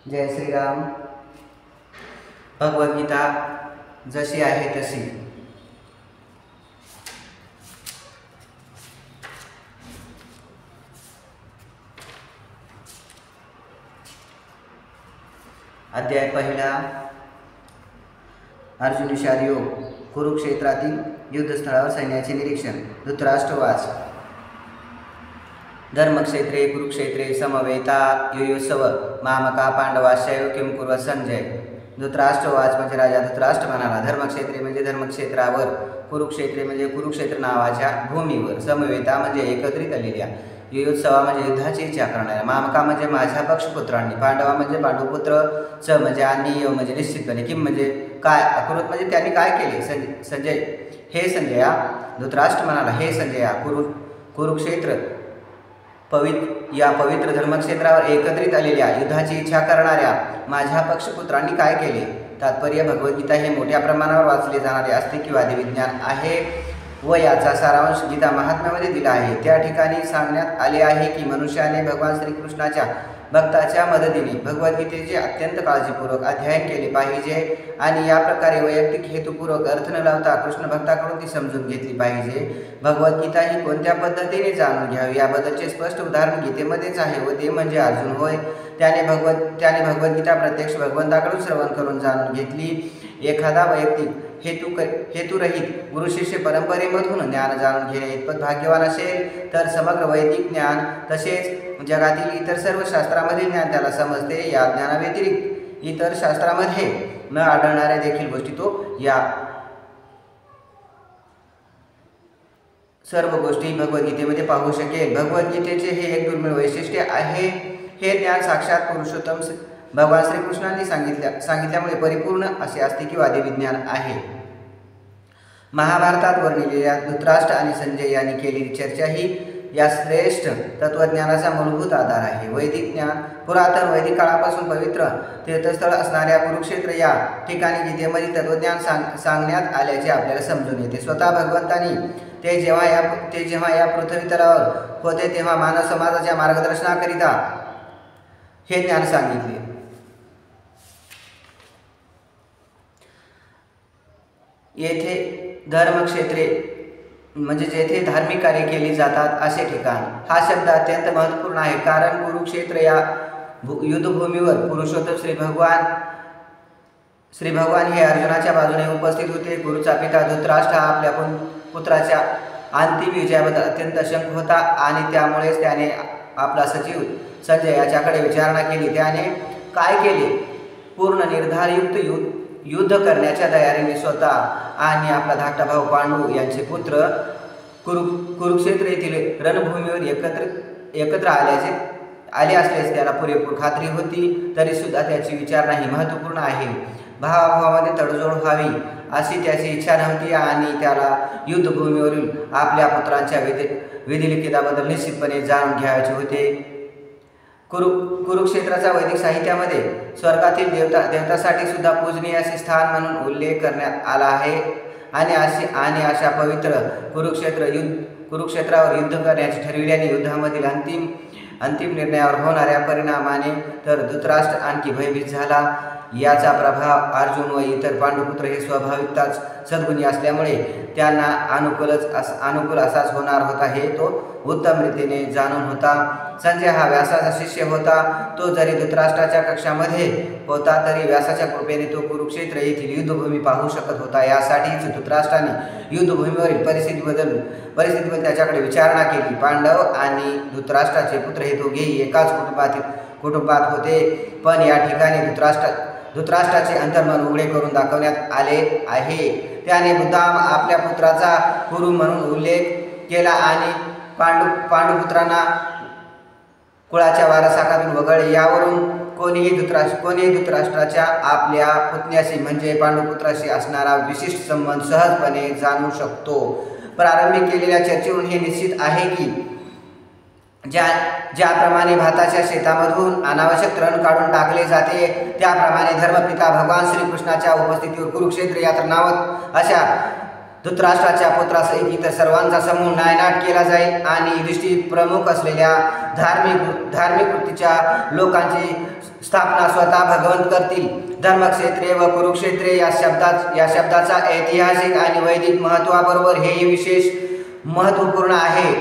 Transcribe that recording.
जय श्रीराम। भगवद्गीता जशी आहे तशी। अध्याय पहिला, अर्जुन विषाद योग। कुरुक्षेत्रातील युद्धस्थळावर सैन्याचे निरीक्षण। धृतराष्ट्रवाच। धर्मक्षेत्रे कुरुक्षेत्रे समवेता युयुत्सव मामका पांडवाश्चैव किं कुर्वत संजय। धृतराष्ट्रवाच म्हणजे राजा धृतराष्ट्र म्हणाला, धर्मक्षेत्रे म्हणजे धर्मक्षेत्रावर, कुरुक्षेत्रे म्हणजे कुरुक्षेत्र नावाच्या भूमीवर, समवेता म्हणजे एकत्रित आलेल्या, युयुत्सवा म्हणजे युद्धाची इच्छा करणाऱ्या, मामका म्हणजे माझ्या पक्षपुत्रांनी, पांडवा म्हणजे पांडुपुत्र, च म्हणजे आणि, य म्हणजे निश्चितपणे, किम म्हणजे काय, अकुरुत म्हणजे त्यांनी काय केले। संजय हे संजया, धृतराष्ट्र म्हणाला, हे संजया, कुरुक्षेत्र या पवित्र धर्मक्षेत्रावर एकत्रित आलेल्या युद्धाची इच्छा करणाऱ्या माझ्या पक्षपुत्रांनी काय केले। तात्पर्य, भगवद्गीता हे मोठ्या प्रमाणावर वाचले जाणारे अस्तित्ववादी विज्ञान आहे व याचा सारांश गीता महात्म्यामध्ये दिला आहे। त्या ठिकाणी सांगण्यात आले आहे की मनुष्याने भगवान श्रीकृष्णाच्या भक्ताच्या मदतीने भगवद्गीतेचे अत्यंत काळजीपूर्वक अध्ययन केले पाहिजे आणि या प्रकारे वैयक्तिक हेतुपूर्वक अर्थ न लावता कृष्ण भक्ताकडून ती समजून घेतली पाहिजे। भगवद्गीता ही कोणत्या पद्धतीने जाणून घ्यावी याबद्दलचे स्पष्ट उदाहरण गीतेमध्येच आहे व ते म्हणजे अर्जुन होय। त्याने भगवद्गीता प्रत्यक्ष भगवंताकडून श्रवण करून जाणून घेतली। एखादा वैयक्तिक हेतुरहित गुरु शिष्य परंपरेमधून ज्ञान जाणून घेणे इतपत भाग्यवान असेल तर समग्र वैदिक ज्ञान तसेच जगातील इतर सर्व शास्त्रामधील ज्ञान त्याला समजते। या ज्ञानाव्यतिरिक्त इतर शास्त्रामध्ये न आढळणाऱ्या देखील गोष्टी तो या सर्व गोष्टी भगवद्गीतेमध्ये पाहू शकेल। भगवद्गीतेचे हे एक दुर्मिळ वैशिष्ट्य आहे। हे ज्ञान साक्षात पुरुषोत्तम भगवान श्रीकृष्णांनी सांगितल्यामुळे परिपूर्ण असे अस्तित्ववादी विज्ञान आहे। महाभारतात वर्णिलेल्या धृतराष्ट्र आणि संजय यांनी केलेली चर्चा ही या श्रेष्ठ तत्वज्ञानाचा मूलभूत आधार आहे। वैदिक ज्ञान पुरातन वैदिक काळापासून पवित्र तीर्थस्थळ असणाऱ्या कुरुक्षेत्र या ठिकाणी गीतेमध्ये तत्वज्ञान सांगण्यात आल्याचे आपल्याला समजून येते। स्वतः भगवंतांनी ते जेव्हा या पृथ्वी तलावर होते तेव्हा मानव समाजाच्या मार्गदर्शनाकरिता हे ज्ञान सांगितले। येथे धर्मक्षेत्रे म्हणजे जेथे धार्मिक कार्य केली जातात असे ठिकाण। हा शब्द अत्यंत महत्त्वपूर्ण आहे कारण कुरुक्षेत्र या युद्धभूमीवर पुरुषोत्तम श्री भगवान हे अर्जुनाच्या बाजूने उपस्थित होते। गुरुचा पिता धृतराष्ट्र हा आपल्या पुत्राच्या अंतिम विजयाबद्दल अत्यंत शंक होता आणि त्यामुळेच त्याने आपला सचिव संजय याच्याकडे विचारणा केली। त्याने काय केले? पूर्ण निर्धारयुक्त युद्ध करण्याच्या तयारीने स्वतः आणि आपला धाकटा भाऊ पांडू यांचे पुत्र कुरुक्षेत्र येथील रणभूमीवर एकत्र आले असल्यास त्याला पुरेपूर खात्री होती, तरी सुद्धा त्याची विचारणा ही महत्त्वपूर्ण आहे। भावाभावामध्ये तडजोड व्हावी अशी त्याची इच्छा नव्हती आणि त्याला युद्धभूमीवरील आपल्या पुत्रांच्या विधिलिखिताबद्दल निश्चितपणे जाणून घ्यायचे होते। कुरुक्षेत्राचा वैदिक साहित्यामध्ये स्वर्गातील देवतासाठी सुद्धा पूजनीय असे स्थान म्हणून उल्लेख करण्यात आला आहे आणि अशा पवित्र कुरुक्षेत्रावर युद्ध करण्याचे ठरविल्याने युद्धामधील अंतिम निर्णयावर होणाऱ्या परिणामाने तर धृतराष्ट्र आणखी भयभीत झाला। याचा प्रभाव अर्जुन व इतर पांडुपुत्र हे स्वाभाविकताच सद्गुणी असल्यामुळे त्यांना अनुकूल असाच होणार होता हे तो उत्तम रीतीने जाणून होता। संजय हा व्यासाचा शिष्य होता। तो जरी धृतराष्ट्राच्या कक्षामध्ये होता तरी व्यासाच्या कृपेने तो कुरुक्षेत्र येथील युद्धभूमी पाहू शकत होता। यासाठीच धृतराष्ट्राने युद्धभूमीवरील परिस्थितीबद्दल त्याच्याकडे विचारणा केली। पांडव आणि धृतराष्ट्राचे पुत्र हे दोघेही एकाच कुटुंबात होते, पण या ठिकाणी धृतराष्ट्राचे अंतर्मन उघडे करून दाखवण्यात आले आहे। त्याने मुद्दाम आपल्या पुत्राचा कुरु म्हणून उल्लेख केला आणि पांडुपुत्रांना कुळाच्या वारसाकातून वगळले। यावरून कोणीही धृतराष्ट्राच्या आपल्या पुतण्याशी म्हणजे पांडुपुत्राशी असणारा विशिष्ट संबंध सहजपणे जाणू शकतो। प्रारंभी केलेल्या चर्चेवरून हे निश्चित आहे की ज्याप्रमाणे भाताच्या शेतामधून अनावश्यक तण काढून टाकले जाते त्याप्रमाणे धर्मपिता भगवान श्रीकृष्णाच्या उपस्थितीवर कुरुक्षेत्र यात्रा नावात धृतराष्ट्राच्या पुत्रासहित इतर सर्वांचा समूह नायनाट केला जाईल आणि युधिष्ठिर प्रमुख असलेल्या धार्मिक वृत्तीच्या लोकांची स्थापना स्वतः भगवंत करतील. धर्मक्षेत्रे व कुरुक्षेत्रे या शब्दाचा ऐतिहासिक आणि वैदिक महत्त्वाबरोबर हे विशेष महत्त्वपूर्ण आहे.